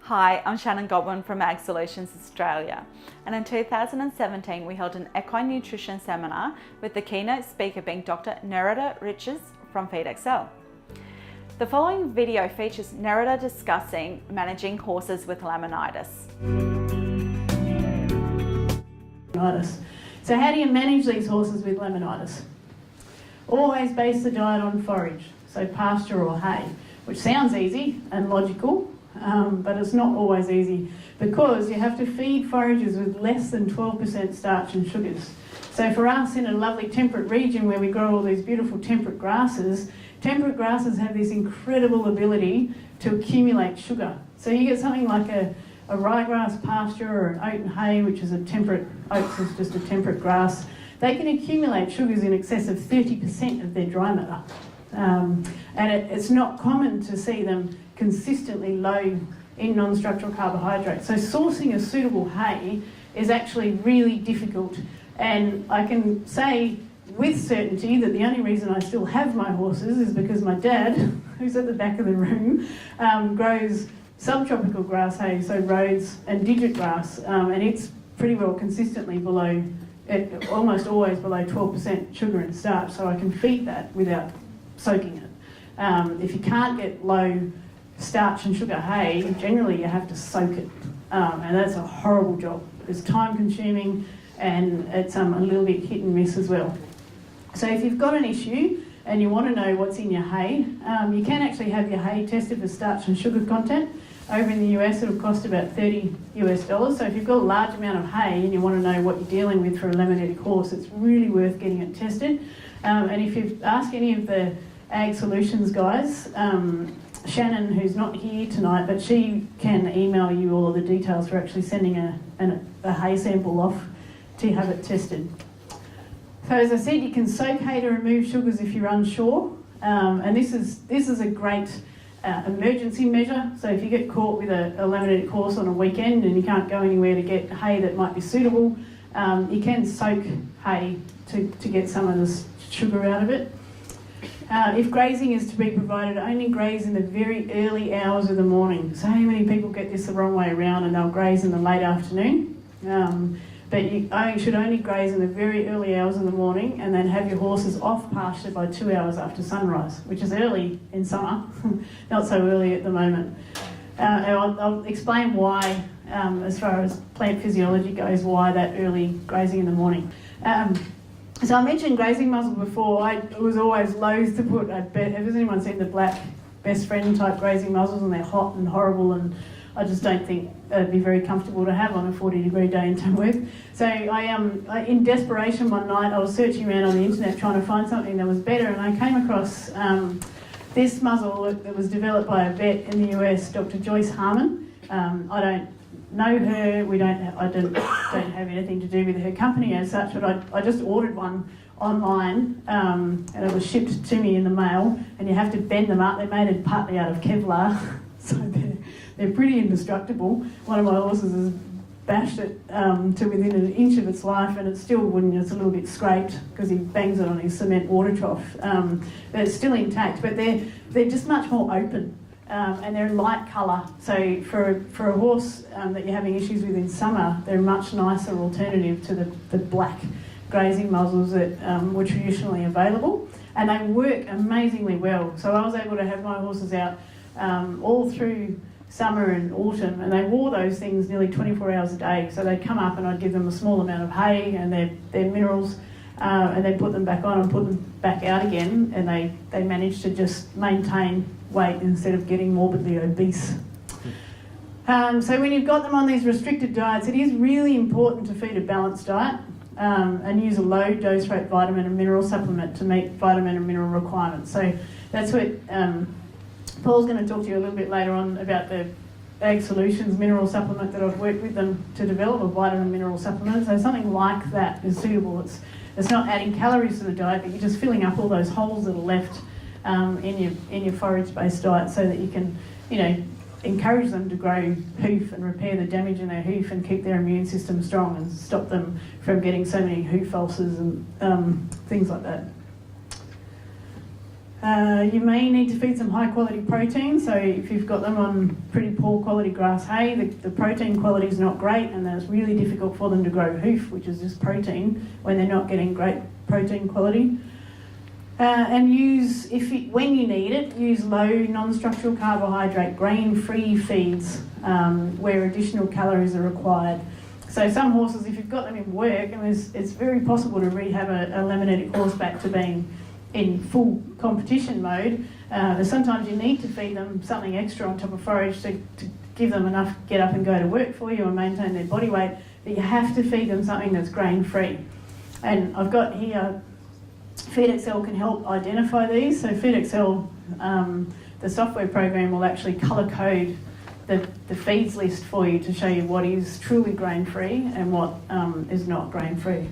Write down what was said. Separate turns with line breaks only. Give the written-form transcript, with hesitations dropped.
Hi, I'm Shannon Godwin from AgSolutions Australia, and in 2017 we held an equine nutrition seminar with the keynote speaker being Dr. Nerida Richards from FeedXL. The following video features Nerida discussing managing horses with laminitis.
So how do you manage these horses with laminitis? Always base the diet on forage, so pasture or hay, which sounds easy and logical, but it's not always easy because you have to feed forages with less than 12% starch and sugars. So for us in a lovely temperate region where we grow all these beautiful temperate grasses have this incredible ability to accumulate sugar. So you get something like a ryegrass pasture or an oat and hay, which is a temperate, oats is just a temperate grass. They can accumulate sugars in excess of 30% of their dry matter. And it's not common to see them consistently low in non-structural carbohydrates. So sourcing a suitable hay is actually really difficult. And I can say with certainty that the only reason I still have my horses is because my dad, who's at the back of the room, grows subtropical grass hay, so Rhodes and digit grass, and it's pretty well consistently below, almost always below 12% sugar and starch, so I can feed that without soaking it. If you can't get low starch and sugar hay, generally you have to soak it, and that's a horrible job. It's time consuming and it's a little bit hit and miss as well. So if you've got an issue and you want to know what's in your hay, you can actually have your hay tested for starch and sugar content. Over in the US it'll cost about $30 US. So if you've got a large amount of hay and you want to know what you're dealing with for a laminitic horse, it's really worth getting it tested. And if you ask any of the AgSolutions guys, Shannon, who's not here tonight, but she can email you all of the details for actually sending a hay sample off to have it tested. So as I said, you can soak hay to remove sugars if you're unsure, and this is a great emergency measure. So if you get caught with a laminitic horse on a weekend and you can't go anywhere to get hay that might be suitable, you can soak hay to get some of the sugar out of it. If grazing is to be provided, only graze in the very early hours of the morning. So many people get this the wrong way around and they'll graze in the late afternoon. But you should only graze in the very early hours of the morning and then have your horses off pasture by 2 hours after sunrise, which is early in summer, not so early at the moment. And I'll explain why, as far as plant physiology goes, why that early grazing in the morning. So I mentioned grazing muzzle before. I was always loath to put has anyone seen the black best friend type grazing muzzles, and they're hot and horrible, and I just don't think it'd be very comfortable to have on a 40-degree day in Tamworth. So I in desperation one night, I was searching around on the internet trying to find something that was better, and I came across this muzzle that was developed by a vet in the US, Dr. Joyce Harmon. I don't know her. I don't have anything to do with her company as such, but I just ordered one online, and it was shipped to me in the mail, and you have to bend them up. They're made partly out of Kevlar, so they're pretty indestructible. One of my horses has bashed it to within an inch of its life, and it's still wooden. It's a little bit scraped because he bangs it on his cement water trough, but it's still intact. But they're just much more open. And they're light colour, so for a horse that you're having issues with in summer, they're a much nicer alternative to the black grazing muzzles that were traditionally available, and they work amazingly well. So I was able to have my horses out all through summer and autumn, and they wore those things nearly 24 hours a day. So they'd come up and I'd give them a small amount of hay and their minerals, and then put them back on and put them back out again, and they managed to just maintain weight instead of getting morbidly obese. So when you've got them on these restricted diets, it is really important to feed a balanced diet and use a low dose rate vitamin and mineral supplement to meet vitamin and mineral requirements. So that's what Paul's going to talk to you a little bit later on about the AgSolutions mineral supplement that I've worked with them to develop, a vitamin mineral supplement. So something like that is suitable. It's not adding calories to the diet, but you're just filling up all those holes that are left in your forage-based diet, so that you can, encourage them to grow hoof and repair the damage in their hoof and keep their immune system strong and stop them from getting so many hoof ulcers and things like that. You may need to feed some high quality protein, so if you've got them on pretty poor quality grass hay, the protein quality is not great, and then it's really difficult for them to grow hoof, which is just protein, when they're not getting great protein quality. And use, when you need it, use low non-structural carbohydrate grain-free feeds where additional calories are required. So some horses, if you've got them in work, and it's very possible to rehab a Laminitic horse back to being in full competition mode. Sometimes you need to feed them something extra on top of forage to give them enough get up and go to work for you and maintain their body weight, but you have to feed them something that's grain-free. And I've got here, FeedXL can help identify these. So FeedXL, the software program, will actually colour code the feeds list for you to show you what is truly grain-free and what is not grain-free.